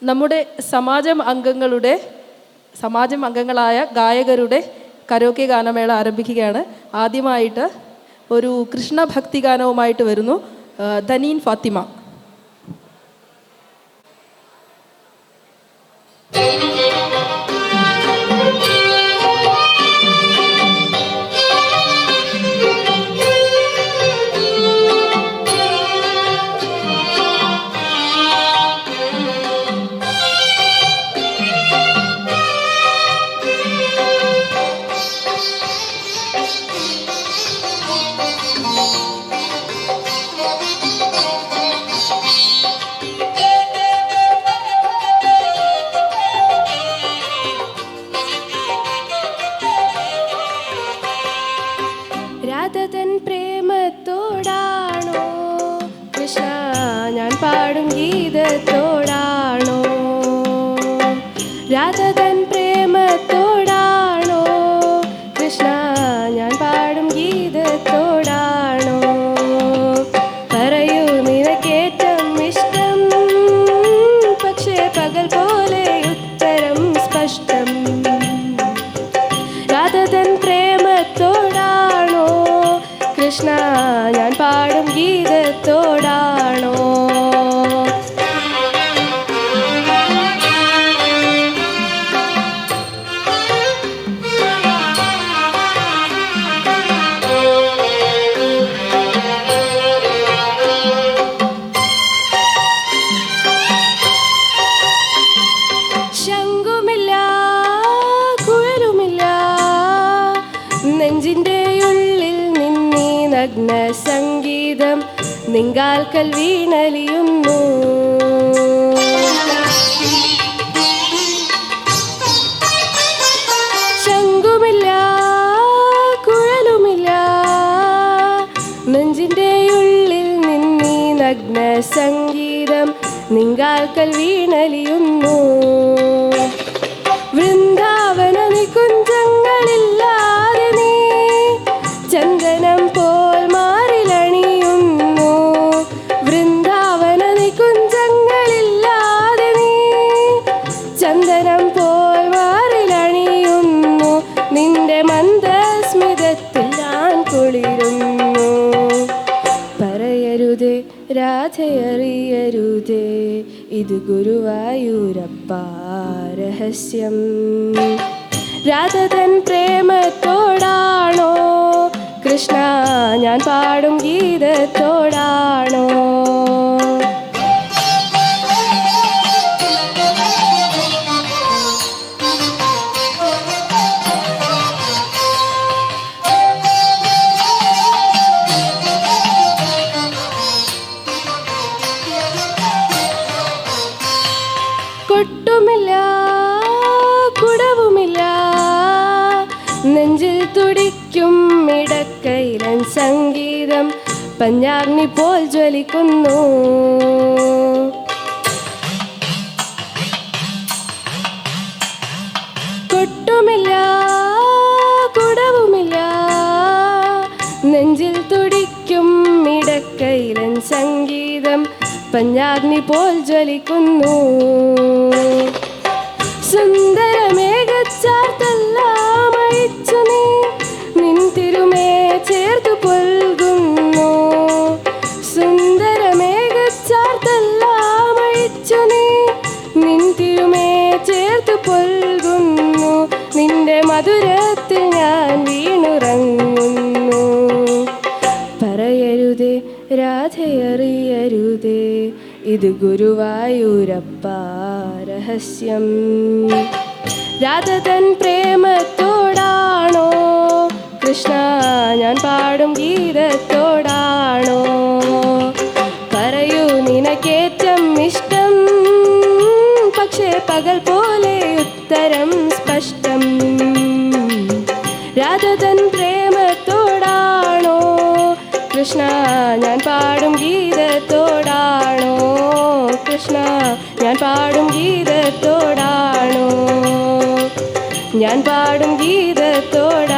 നമ്മുടെ സമാജം അംഗങ്ങളായ ഗായകരുടെ കരോക്കെ ഗാനമേള ആരംഭിക്കുകയാണ്. ആദ്യമായിട്ട് ഒരു കൃഷ്ണഭക്തി ഗാനവുമായിട്ട് വരുന്നു ധനീൻ ഫാത്തിമ. രാധതൻ പ്രേമത്തോടാണോ കൃഷ്ണ ഞാൻ പാടും ഗീതത്തോടാണോ? രാധതൻ പ്രേമത്തോടാണോ കൃഷ്ണ ഞാൻ പാടും ഗീതത്തോടാണോ? പറയൂ നിനക്കേറ്റം ഇഷ്ടം, പക്ഷേ പകൽ പോലെ ഉത്തരം സ്പഷ്ടം. രാധതൻ പ്രേമത്തോടാണോ കൃഷ്ണ ഞാൻ പാടും ഗീതത്തോടാണോ? ശംഖുമില്ല കുഴലുമില്ല നെഞ്ചിൻ്റെ ഉള്ളിൽ നിന്നീ നഗ്ന സംഗീതം നിങ്കാൽക്കൽ വീണലിയുന്നു. ശംഖുമില്ല കുഴലുമില്ല നെഞ്ചിൻ്റെ ഉള്ളിൽ നിന്നീ നഗ്ന സംഗീതം നിങ്കാൽക്കൽ വീണലിയുന്നു. വൃന്ദാവന നികുഞ്ചങ്ങളില്ലാതെ നീ ചന്ദനം പോൽ മാറിലണിയുന്നു. വൃന്ദാവന നികുഞ്ചങ്ങളില്ലാതെ നീ ചന്ദനം പോൽ മാറിലണിയുന്നു. നിന്റെ മന്ദസ്മിതത്തിൽ ഞാൻ കുളിരുന്നു. പറയരുതേ രാധയറിയരുതേ ഇത് ഗുരുവായൂരപ്പ രഹസ്യം. രാധതൻ പ്രേമത്തോടാണോ കൃഷ്ണ ഞാൻ പാടും ഗീതത്തോടാണോ? കൊട്ടുമില്ല കുടവുമില്ല നെഞ്ചിൽ തുടിക്കും ഇടക്കൈലൻ സംഗീതം പഞ്ചാഗ്നി പോൽ ജ്വലിക്കുന്നു. കൊട്ടുമില്ല കുടവുമില്ല നെഞ്ചിൽ തുടിക്കും ഇടക്കൈലൻ സംഗീതം പഞ്ചാഗ്നി പോൽ ജ്വലിക്കുന്നു. സുന്ദരമേഘച്ചാർത്തെല്ലാം അയച്ചു നീ നിൻ തിരുമേ ചേർത്തു പൊൽകുന്നു. സുന്ദരമേഘച്ചാർത്തെല്ലാം അയച്ചു നീ നിൻ തിരുമേ ചേർത്തു പൊൽകുന്നു. നിന്റെ മധുരത്തിൽ ഞാൻ വീണുറങ്ങുന്നു. പറയരുതേ രാധയറിയരുതേ ഇത് ഗുരുവായൂരപ്പ രഹസ്യം. രാധതൻ പ്രേമത്തോടാണോ കൃഷ്ണ ഞാൻ പാടും ഗീതത്തോടാണോ? പറയൂ നിനക്കേറ്റം ഇഷ്ടം, പക്ഷേ പകൽ പോലെ ഉത്തരം സ്പഷ്ടം. രാധതൻ പ്രേമത്തോടാണോ കൃഷ്ണ ഞാൻ പാടും ഗീതത്തോടാണോ? കൃഷ്ണ ഞാൻ പാടും ഗീതത്തോടാണോ? ഞാൻ പാടും ഗീതത്തോടാണോ?